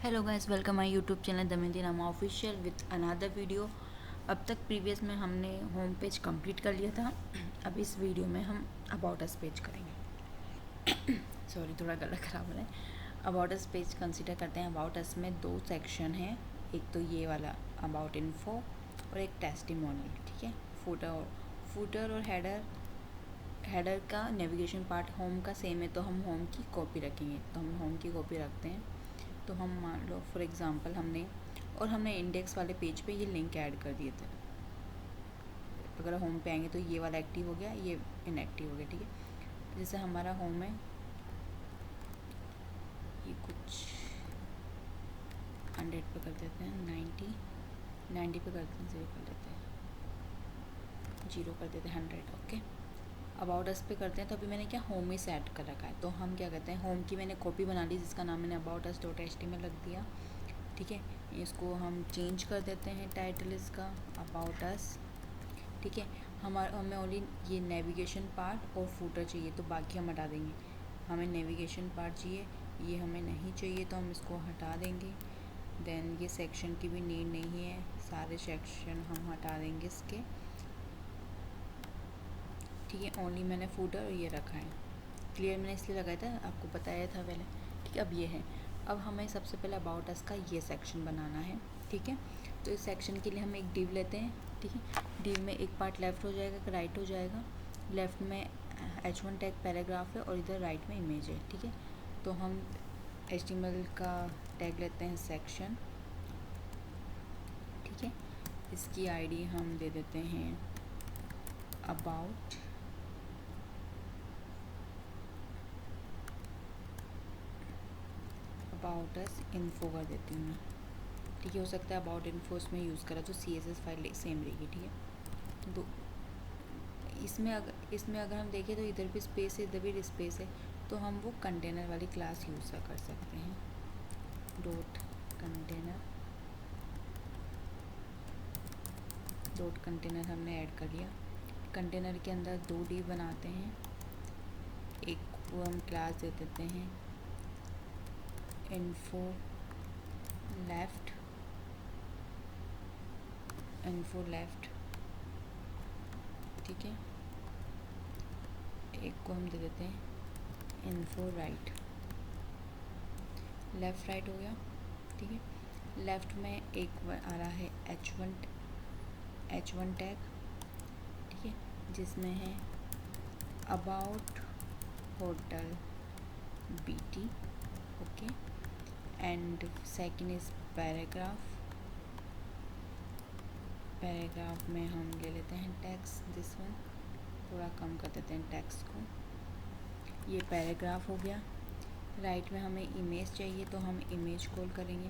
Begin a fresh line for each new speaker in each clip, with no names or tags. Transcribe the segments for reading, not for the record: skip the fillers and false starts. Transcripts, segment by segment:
Hello guys, welcome my YouTube channel Damayanti नामा official with another video. अब तक previous में हमने होम पेज कंप्लीट कर लिया था। अब इस वीडियो में हम अबाउट अस पेज करेंगे। सॉरी, थोड़ा गला खराब हो रहा है। अबाउट अस पेज कंसीडर करते हैं। अबाउट अस में दो सेक्शन हैं, एक तो ये वाला अबाउट इन्फो और एक टेस्टिमोनियल। ठीक है, फूटर और हेडर का नेविगेशन पार्ट होम का सेम है, तो हम होम की कॉपी रखेंगे। तो हम होम की कॉपी रखते हैं। तो हम मान लो फॉर एग्ज़ाम्पल हमने इंडेक्स वाले पेज पे ये लिंक ऐड कर दिए थे। अगर होम पे आएंगे तो ये वाला एक्टिव हो गया, ये इनएक्टिव हो गया। ठीक है, जैसे हमारा होम है, ये कुछ 100 पे कर देते हैं, 90 पे कर देते हैं, 0 कर देते हैं, 0 कर देते हैं, 100। ओके, अबाउट अस पे करते हैं। तो अभी मैंने क्या होम ही सेट कर रखा है, तो हम क्या कहते हैं, होम की मैंने कॉपी बना ली जिसका नाम मैंने अबाउट अस .html रख दिया। ठीक है, इसको हम चेंज कर देते हैं, टाइटल इसका अबाउट अस। ठीक है, हमें ओनली ये नेविगेशन पार्ट और फूटर चाहिए, तो बाकी हम हटा देंगे। हमें नेविगेशन पार्ट चाहिए, ये हमें नहीं चाहिए, तो हम इसको हटा देंगे। देन ये सेक्शन की भी नीड नहीं है, सारे सेक्शन हम हटा देंगे इसके। ठीक है, ओनली मैंने फूटर और ये रखा है। क्लियर मैंने इसलिए लगाया था, आपको बताया था पहले। ठीक है, अब ये है। अब हमें सबसे पहले अबाउट अस का ये सेक्शन बनाना है। ठीक है, तो इस सेक्शन के लिए हम एक डिव लेते हैं। ठीक है, डिव में एक पार्ट लेफ़्ट हो जाएगा, एक राइट हो जाएगा। लेफ़्ट में h1 टैग पैराग्राफ है और इधर राइट में इमेज है। ठीक है, तो हम HTML का टैग लेते हैं सेक्शन। ठीक है, इसकी आईडी हम दे देते हैं अबाउट अस इन्फो कर देती हूँ मैं। ठीक है, हो सकता है अबाउट इन्फो इसमें यूज़ करा तो CSS फाइल सेम रहेगी। ठीक है, तो इसमें अगर हम देखें तो इधर भी स्पेस है, इधर भी स्पेस है, तो हम वो कंटेनर वाली क्लास यूज़ कर सकते हैं। डॉट कंटेनर हमने ऐड कर लिया। कंटेनर के अंदर दो डी बनाते हैं, एक को हम क्लास दे देते हैं इन्फो लेफ़्ट। ठीक है, एक को हम दे देते हैं इन्फो राइट। लेफ़्ट राइट हो गया। ठीक है, लेफ़्ट में एक आ रहा है H1 टैग। ठीक है, जिसमें है about hotel BT। Okay, and second is paragraph में हम ले लेते हैं टैक्स, दिस वन थोड़ा कम कर देते हैं टैक्स को। ये पैराग्राफ हो गया। राइट में हमें इमेज चाहिए, तो हम इमेज कॉल करेंगे।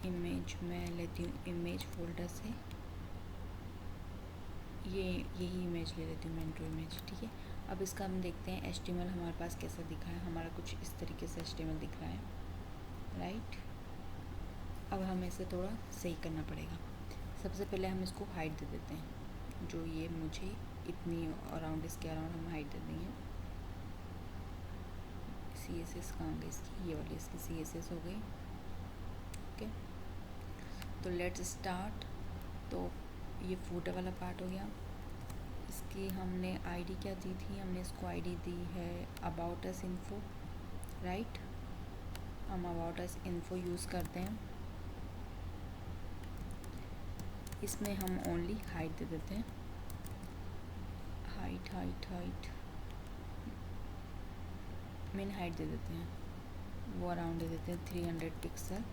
इमेज में लेती हूँ, इमेज फोल्डर से यही इमेज ले लेती हूँ मैं, इंट्रो इमेज। ठीक है, अब इसका हम देखते हैं HTML हमारे पास कैसा दिखा है। हमारा कुछ इस तरीके से HTML दिख रहा है, राइट। अब हमें इसे थोड़ा सही करना पड़ेगा। सबसे पहले हम इसको हाइट दे देते हैं, जो ये मुझे इतनी अराउंड, इसके अराउंड हम हाइट दे देंगे। CSS कहाँ गई इसकी, ये वाली इसकी CSS हो गई। ओके, तो लेट्स स्टार्ट। तो ये फूटर वाला पार्ट हो गया। इसकी हमने आईडी क्या दी थी, हमने इसको आईडी दी है अबाउट अस इन्फो, राइट। हम अबाउट अस इन्फो यूज़ करते हैं। इसमें हम ओनली हाइट दे देते हैं, हाइट मेन हाइट दे देते हैं, वो अराउंड दे देते हैं 300 पिक्सल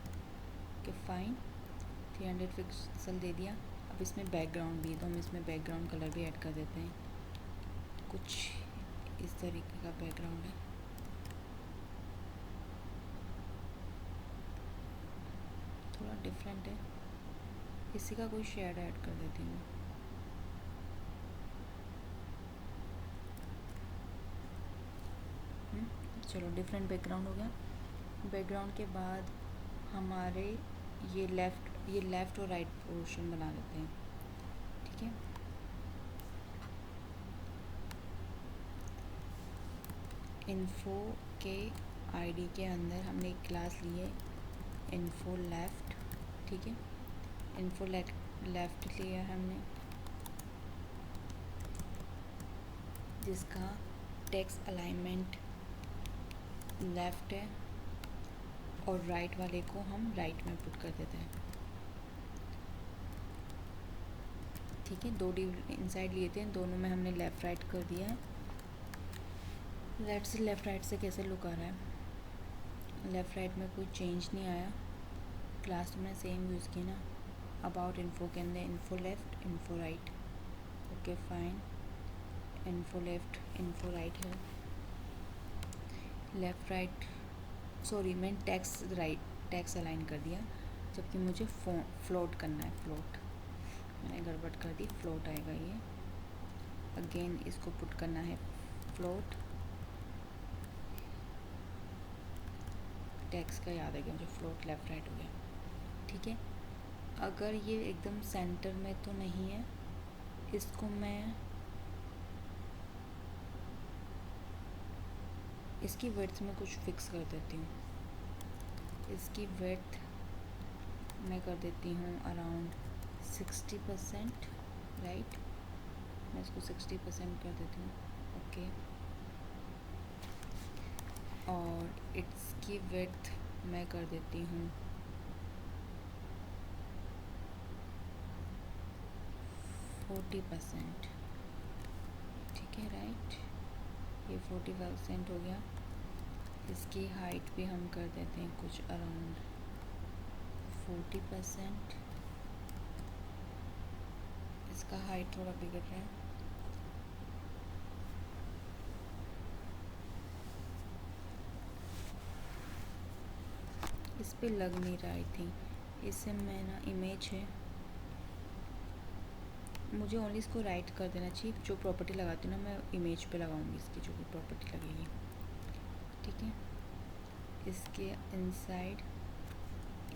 के। फाइन, 300 पिक्सल दे दिया। अब इसमें बैकग्राउंड भी है, तो हम इसमें बैकग्राउंड कलर भी ऐड कर देते हैं। कुछ इस तरीके का बैकग्राउंड है, थोड़ा डिफरेंट है। इसी का कोई शेड ऐड कर देती हूँ। चलो, डिफरेंट बैकग्राउंड हो गया। बैकग्राउंड के बाद हमारे ये लेफ़्ट और राइट पोर्शन बना लेते हैं। ठीक है, इन्फो के आईडी के अंदर हमने एक क्लास ली है इन्फो लेफ्ट, ठीक है। इन्फो लेफ्ट लिया हमने, जिसका टेक्स्ट अलाइनमेंट लेफ़्ट है और राइट वाले को हम राइट में पुट कर देते हैं, ठीक है। दो इनसाइड लिए थे, दोनों में हमने लेफ़्ट राइट कर दिया है। लेफ़्ट राइट से कैसे लुक आ रहा है, लेफ़्ट राइट में कोई चेंज नहीं आया, क्लास में सेम यूज़ की ना। अबाउट इन्फो के अंदर info left info right, okay fine. Info left info right है, लेफ़्ट राइट सॉरी मैंने टैक्स अलाइन कर दिया, जबकि मुझे फ्लोट करना है, फ्लोट मैंने गड़बड़ कर दी, फ्लोट आएगा ये। अगेन इसको पुट करना है फ्लोट, टैक्स का याद है कि मुझे, फ्लोट लेफ़्ट राइट हो गया, ठीक है। अगर ये एकदम सेंटर में तो नहीं है, इसको मैं इसकी विड्थ में कुछ फिक्स कर देती हूँ। इसकी विड्थ मैं कर देती हूँ अराउंड 60%, राइट। मैं इसको 60% कर देती हूँ, ओके। और इसकी विड्थ मैं कर देती हूँ 40%, ठीक है, राइट। ये 40% हो गया। इसकी हाइट भी हम कर देते हैं कुछ अराउंड 40%। इसका हाइट थोड़ा बिगड़ रहा है, इस पे लग नहीं रहा, आई थिंक इससे मैं ना इमेज है, मुझे ओनली इसको राइट कर देना चाहिए। जो प्रॉपर्टी लगाती हूँ ना मैं इमेज पे लगाऊंगी, इसकी जो भी प्रॉपर्टी लगेगी, ठीक है। इसके इनसाइड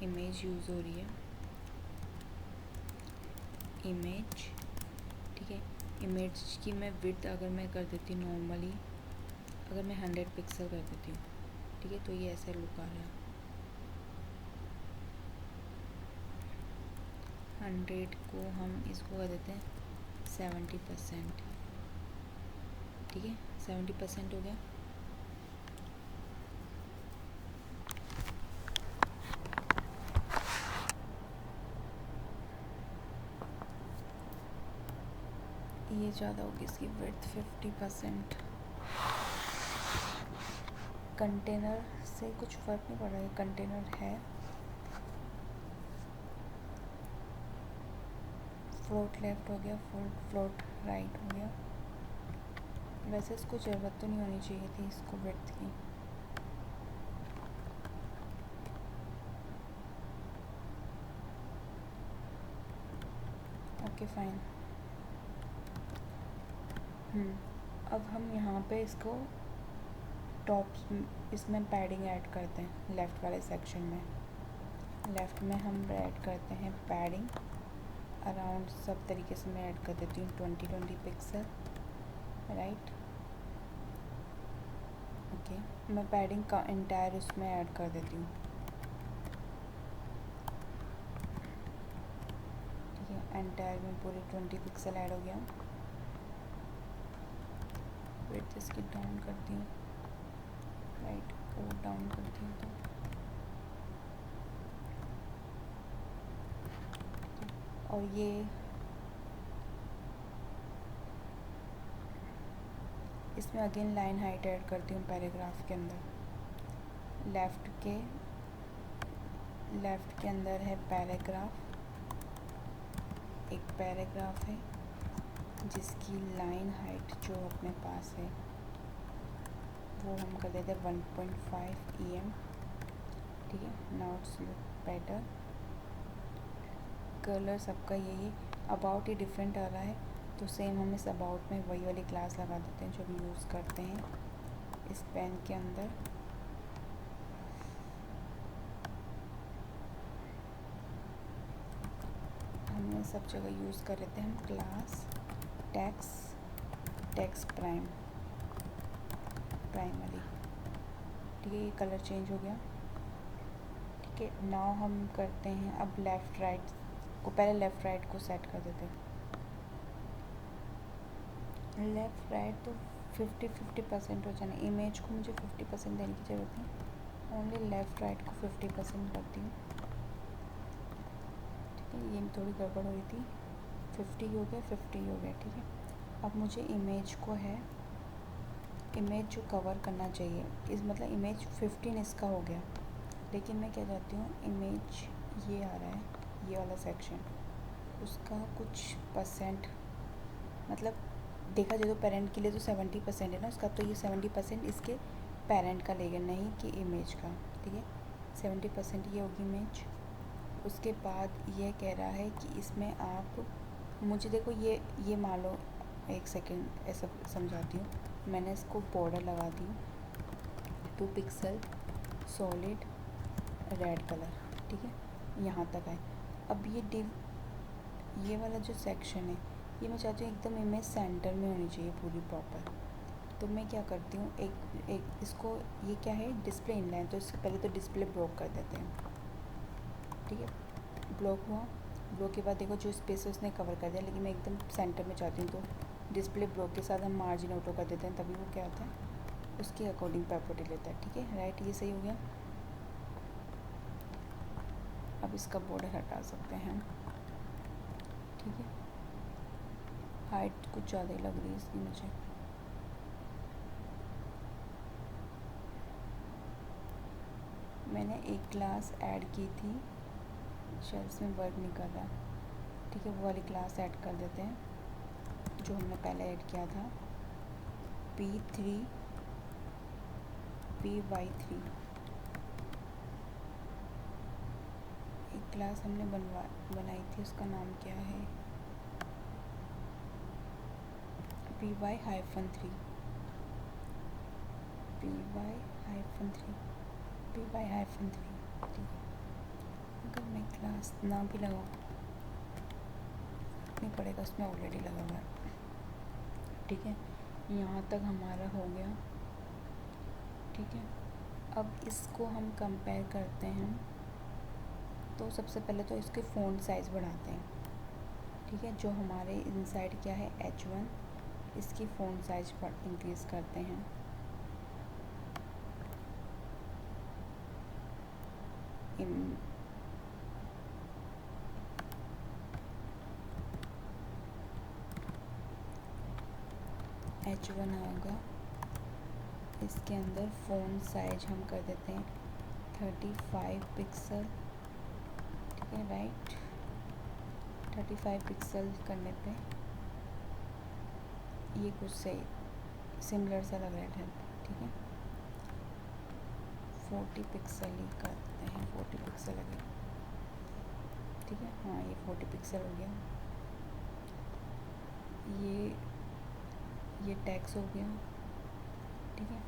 इमेज यूज़ हो रही है, इमेज, ठीक है। इमेज की मैं विड्थ अगर मैं कर देती हूँ नॉर्मली, अगर मैं 100 पिक्सल कर देती हूँ, ठीक है, तो ये ऐसे लुक आ रहा है। 100 को हम इसको कर देते हैं 70%, ठीक है, 70% हो गया। ये ज़्यादा होगी इसकी विड्थ 50%। कंटेनर से कुछ फ़र्क नहीं पड़ रहा है, कंटेनर है। फ्लोट लेफ़्ट हो गया, फ्लोट राइट हो गया। वैसे इसको ज़रूरत तो नहीं होनी चाहिए थी इसको विड्थ की, ओके फाइन। अब हम यहाँ पे इसको टॉप इसमें पैडिंग ऐड करते हैं, लेफ़्ट वाले सेक्शन में। लेफ़्ट में हम ऐड करते हैं पैडिंग अराउंड, सब तरीके से मैं ऐड कर देती हूँ 20 पिक्सल, राइट, ओके। मैं पैडिंग का एंटायर उसमें ऐड कर देती हूँ, ठीक है। एंटायर में पूरे 20 पिक्सल ऐड हो गया। विड्थ इसकी डाउन करती हूँ, राइट को डाउन करती हूँ, तो और ये इसमें अगेन लाइन हाइट ऐड करती हूँ पैराग्राफ के अंदर। लेफ़्ट के अंदर है पैराग्राफ, एक पैराग्राफ है जिसकी लाइन हाइट जो अपने पास है वो हम कर देते हैं 1.5 EM, ठीक है। Now it's look better. Colour सबका यही, अबाउट ही डिफरेंट आ रहा है, तो सेम हम इस अबाउट में वही वाली क्लास लगा देते हैं जो हम यूज़ करते हैं इस पेन के अंदर। हमने सब जगह यूज़ कर लेते हैं हम क्लास टैक्स प्राइमरी, ठीक है, ये कलर चेंज हो गया। ठीक है, नाउ हम करते हैं अब लेफ़्ट राइट को, पहले लेफ़्ट राइट को सेट कर देते हैं। लेफ़्ट राइट तो 50-50% हो जाना, इमेज को मुझे 50% देने की ज़रूरत है, ओनली लेफ़्ट राइट को 50% करती हूँ। ठीक है, ये थोड़ी गड़बड़ हुई थी, 50 हो गया, 50 हो गया। ठीक है, अब मुझे इमेज को है, इमेज जो कवर करना चाहिए इस मतलब इमेज 15 इसका हो गया, लेकिन मैं क्या चाहती हूँ, इमेज ये आ रहा है, ये वाला सेक्शन, उसका कुछ परसेंट, मतलब देखा जाए तो पेरेंट के लिए तो 70% है ना उसका, तो ये 70% इसके पेरेंट का लेगा, नहीं कि इमेज का। ठीक है, 70% ये होगी इमेज। उसके बाद ये कह रहा है कि इसमें आप मुझे देखो ये मान लो, एक सेकेंड ऐसा समझाती हूँ। मैंने इसको बॉर्डर लगा दी 2 पिक्सल सॉलिड रेड कलर। ठीक है, यहाँ तक आए। अब ये वाला जो सेक्शन है, ये मैं चाहती हूँ एकदम इमेज सेंटर में होनी चाहिए पूरी प्रॉपर। तो मैं क्या करती हूँ, एक इसको, ये क्या है, डिस्प्ले इनलाइन, तो इससे पहले तो डिस्प्ले ब्लॉक कर देते हैं। ठीक है, ब्लॉक हुआ, ब्लॉक के बाद देखो जो स्पेस उसने कवर कर दिया, लेकिन मैं एकदम सेंटर में चाहती हूँ, तो डिस्प्ले ब्लॉक के साथ हम मार्जिन ऑटो कर देते हैं, तभी वो क्या होता है, उसके अकॉर्डिंग प्रॉपर्टी लेता है। ठीक है, राइट, ये सही हो गया। अब इसका बॉर्डर हटा सकते हैं। ठीक है, हाइट कुछ ज़्यादा ही लग रही है इसकी मुझे। मैंने एक क्लास ऐड की थी, शायद इसमें वर्क नहीं कर रहा। ठीक है, वो वाली क्लास ऐड कर देते हैं जो हमने पहले ऐड किया था, P3 PY3। एक क्लास हमने बनाई थी, उसका नाम क्या है, PY-3 PY-3 PY-3। ठीक है, अगर मैं क्लास ना भी लगाऊँ नहीं पड़ेगा, उसमें ऑलरेडी लगा हुआ है। ठीक है, यहाँ तक हमारा हो गया। ठीक है, अब इसको हम कंपेयर करते हैं, तो सबसे पहले तो इसके फ़ॉन्ट साइज़ बढ़ाते हैं। ठीक है, जो हमारे इनसाइड क्या है H1, इसकी फ़ॉन्ट साइज पर इंक्रीज़ करते हैं। H1 होगा, इसके अंदर फ़ॉन्ट साइज हम कर देते हैं 35 पिक्सल। ठीक है, राइट, 35 पिक्सल करने पे ये कुछ सही सिमिलर सा लग रहा है। ठीक है, 40 पिक्सल ही करते हैं, 40 पिक्सल लगे। ठीक है, हाँ ये 40 पिक्सल हो गया। ये टैक्स हो गया। ठीक है,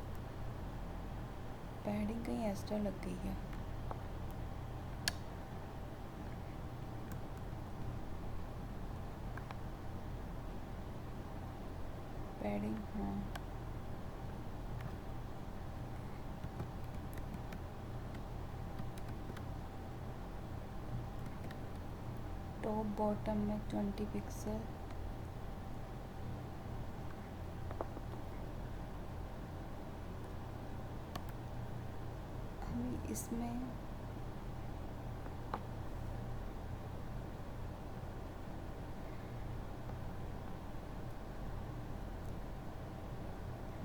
पैडिंग कहीं एक्स्ट्रा लग गई है, पैडिंग, हाँ टॉप बॉटम में 20 पिक्सल। हम इसमें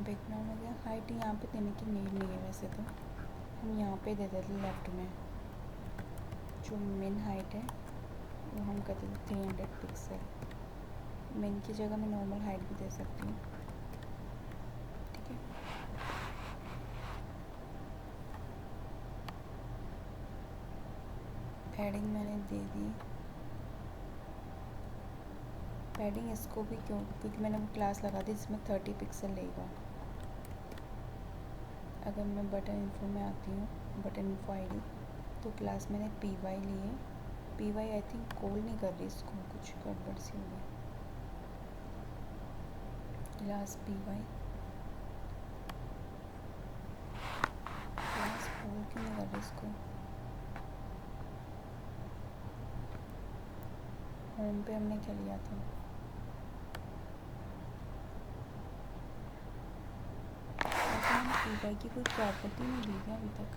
बैकग्राउंड हो गया। हाइट यहाँ पे देने की नीड नहीं है, वैसे तो हम यहाँ पे दे देते लेफ़्ट में, जो मेन हाइट है वो हम कर देते 300 पिक्सल। मेन की जगह मैं नॉर्मल हाइट भी दे सकती हूँ। ठीक है, पैडिंग मैंने दे दी। पैडिंग इसको भी क्योंकि मैंने वो क्लास लगा दी जिसमें 30 पिक्सल लेगा। अगर मैं बटन इन्फो में आती हूँ, बटन इन्फो ID, तो क्लास मैंने PY ली है। PY आई थिंक कॉल नहीं कर रही इसको, कुछ गड़बड़ सी हो गई। क्लास PY क्यों नहीं कर रही इसको? होम पे हमने क्या लिया था? ऐसे मैंने पीपाई की कोई प्रॉपर्टी नहीं ली है अभी तक।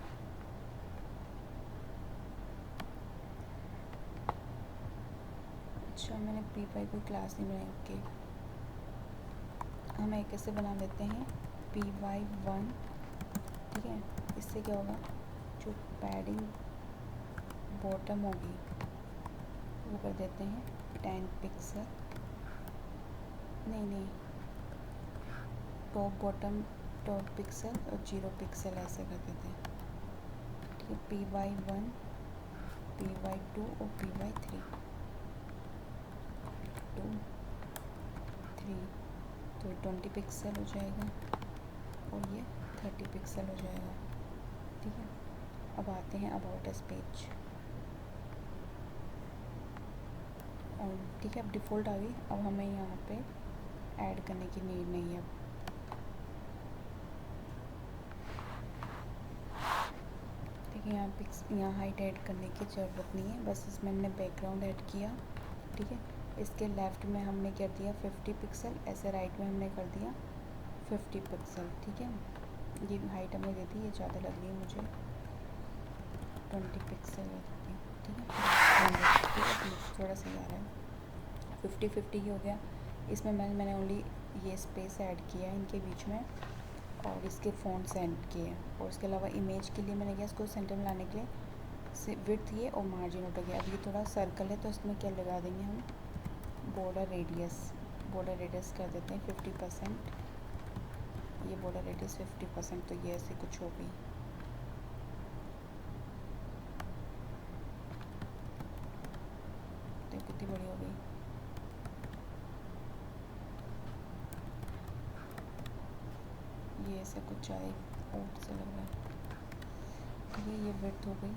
अच्छा, मैंने पीपाई कोई क्लास नहीं बनाई। ओके, हम एक ऐसे बना लेते हैं py1। ठीक है, इससे क्या होगा, जो पैडिंग बॉटम होगी वो कर देते हैं 10 पिक्सल, नहीं टॉप बॉटम टॉप पिक्सल और 0 पिक्सल ऐसे कर देते हैं। ठीक है, py1 py2 और py3 2 3, तो 20 पिक्सल हो जाएगा और ये 30 पिक्सल हो जाएगा। ठीक है, अब आते हैं अबाउट अस पेज। ठीक है, अब डिफ़ॉल्ट आ गई। अब हमें यहाँ पे ऐड करने की नीड नहीं है। ठीक है, यहाँ हाइट ऐड करने की ज़रूरत नहीं है, बस इसमें हमने बैकग्राउंड ऐड किया। ठीक है, इसके लेफ़्ट में हमने कर दिया 50 पिक्सल, ऐसे राइट में हमने कर दिया 50 पिक्सल। ठीक है, ये हाइट हमें दे दी, ये ज़्यादा लग रही है मुझे, 20 पिक्सल है। ठीक है, 100 थोड़ा सही आ रहा है। 50-50 ही हो गया। इसमें मैंने ओनली ये स्पेस ऐड किया है इनके बीच में और इसके फ़ॉन्ट्स ऐड किए हैं। और इसके अलावा इमेज के लिए मैंने क्या इसको सेंटर में लाने के लिए विड्थ ये और मार्जिन उठ गया। अब ये थोड़ा सर्कल है तो इसमें क्या लगा देंगे हम, बॉर्डर रेडियस कर देते हैं 50%। ये बॉर्डर रेडियस 50%, तो ये ऐसे कुछ हो गई। तो कितनी बड़ी हो गई, ये ऐसा कुछ ज़्यादा ओट से लग रहा है। ठीक है, ये विड्थ हो गई।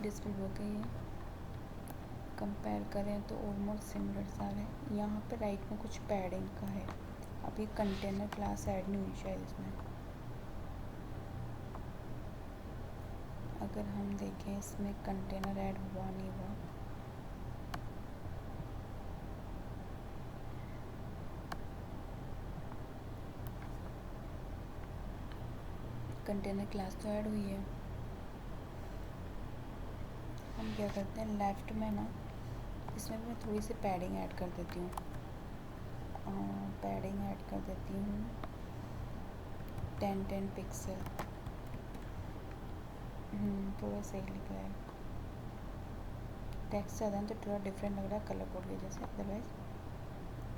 डिस्प्ले हो गई है। कंपेयर करें तो ऑलमोस्ट सिमिलर सा है। यहाँ पे राइट में कुछ पैडिंग का है। अभी कंटेनर क्लास ऐड नहीं हुई शायद इसमें। अगर हम देखें इसमें कंटेनर ऐड हुआ नहीं हुआ, कंटेनर क्लास तो ऐड हुई है। हम क्या करते हैं, लेफ़्ट में ना इसमें मैं थोड़ी सी पैडिंग ऐड कर देती हूँ। पैडिंग ऐड कर देती हूँ 10 पिक्सल। थोड़ा सही लिख रहा है, टेक्स्ट ज़्यादा है तो थोड़ा डिफरेंट लग रहा है कलर कोड की वजह से, अदरवाइज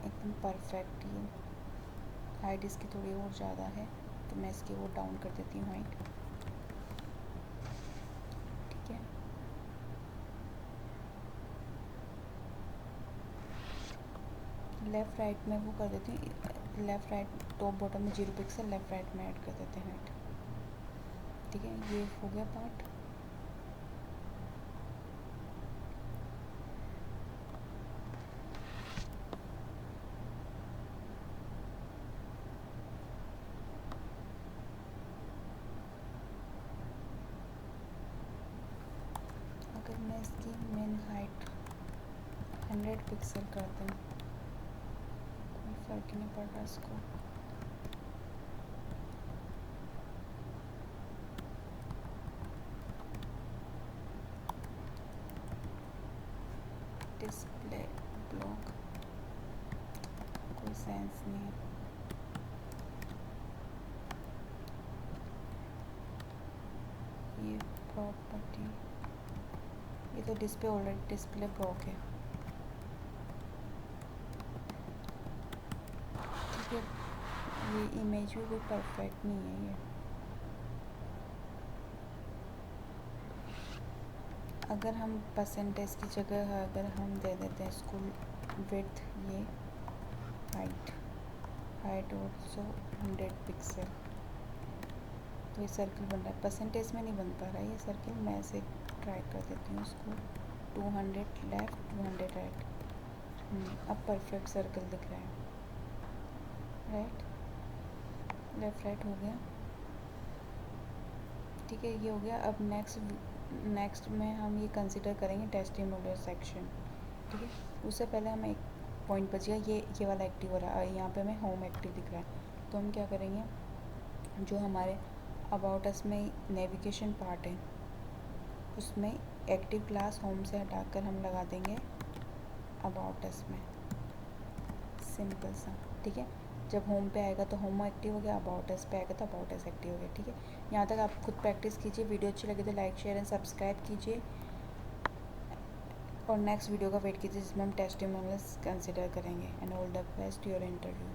एकदम परफेक्ट। ये हाइट इसकी थोड़ी और ज़्यादा है तो मैं इसकी वो डाउन कर देती हूँ हाइट। ठीक है, लेफ़्ट राइट में वो कर देती हूँ, लेफ़्ट राइट टॉप बॉटम में 0 पिक्सल, लेफ़्ट राइट में ऐड कर देते हैं हाइट। ठीक है, ये हो गया पार्ट। अगर मैं इसकी मेन हाइट 100 पिक्सल कर दूँ, कोई फ़र्क नहीं पड़ रहा इसको। डिस्प्ले ब्लॉक कोई सेंस नहीं है। ये प्रॉपर्टी, ये तो डिस्प्ले ऑलरेडी डिस्प्ले ब्लॉक है। ठीक है, ये इमेज भी कोई परफेक्ट नहीं है। ये अगर हम परसेंटेज की जगह अगर हम दे देते हैं स्कूल विड्थ, ये हाइट ऑल्सो 100 पिक्सल, तो ये सर्कल बन रहा है। परसेंटेज में नहीं बन पा रहा है ये सर्कल, मैं ऐसे ट्राई कर देती हूँ इसको। 200 लेफ्ट 200 राइट। अब परफेक्ट सर्कल दिख रहा है। राइट लेफ़्ट राइट हो गया। ठीक है, ये हो गया। अब नेक्स्ट में हम ये कंसिडर करेंगे टेस्टिमोनियल सेक्शन। ठीक है, उससे पहले हमें एक पॉइंट बच गया, ये वाला एक्टिव हो रहा है, यहाँ पे हमें होम एक्टिव दिख रहा है। तो हम क्या करेंगे, जो हमारे अबाउट अस में नेविगेशन पार्ट है उसमें एक्टिव क्लास होम से हटाकर हम लगा देंगे अबाउट अस में। सिंपल सा। ठीक है, जब होम पे आएगा तो होम एक्टिव हो गया, अबाउट अस पे आएगा तो अबाउट अस एक्टिव हो गया। ठीक है, यहाँ तक आप खुद प्रैक्टिस कीजिए। वीडियो अच्छी लगी तो लाइक शेयर एंड सब्सक्राइब कीजिए और नेक्स्ट वीडियो का वेट कीजिए जिसमें हम टेस्टिमोनियल्स कंसिडर करेंगे। And all the best your interview.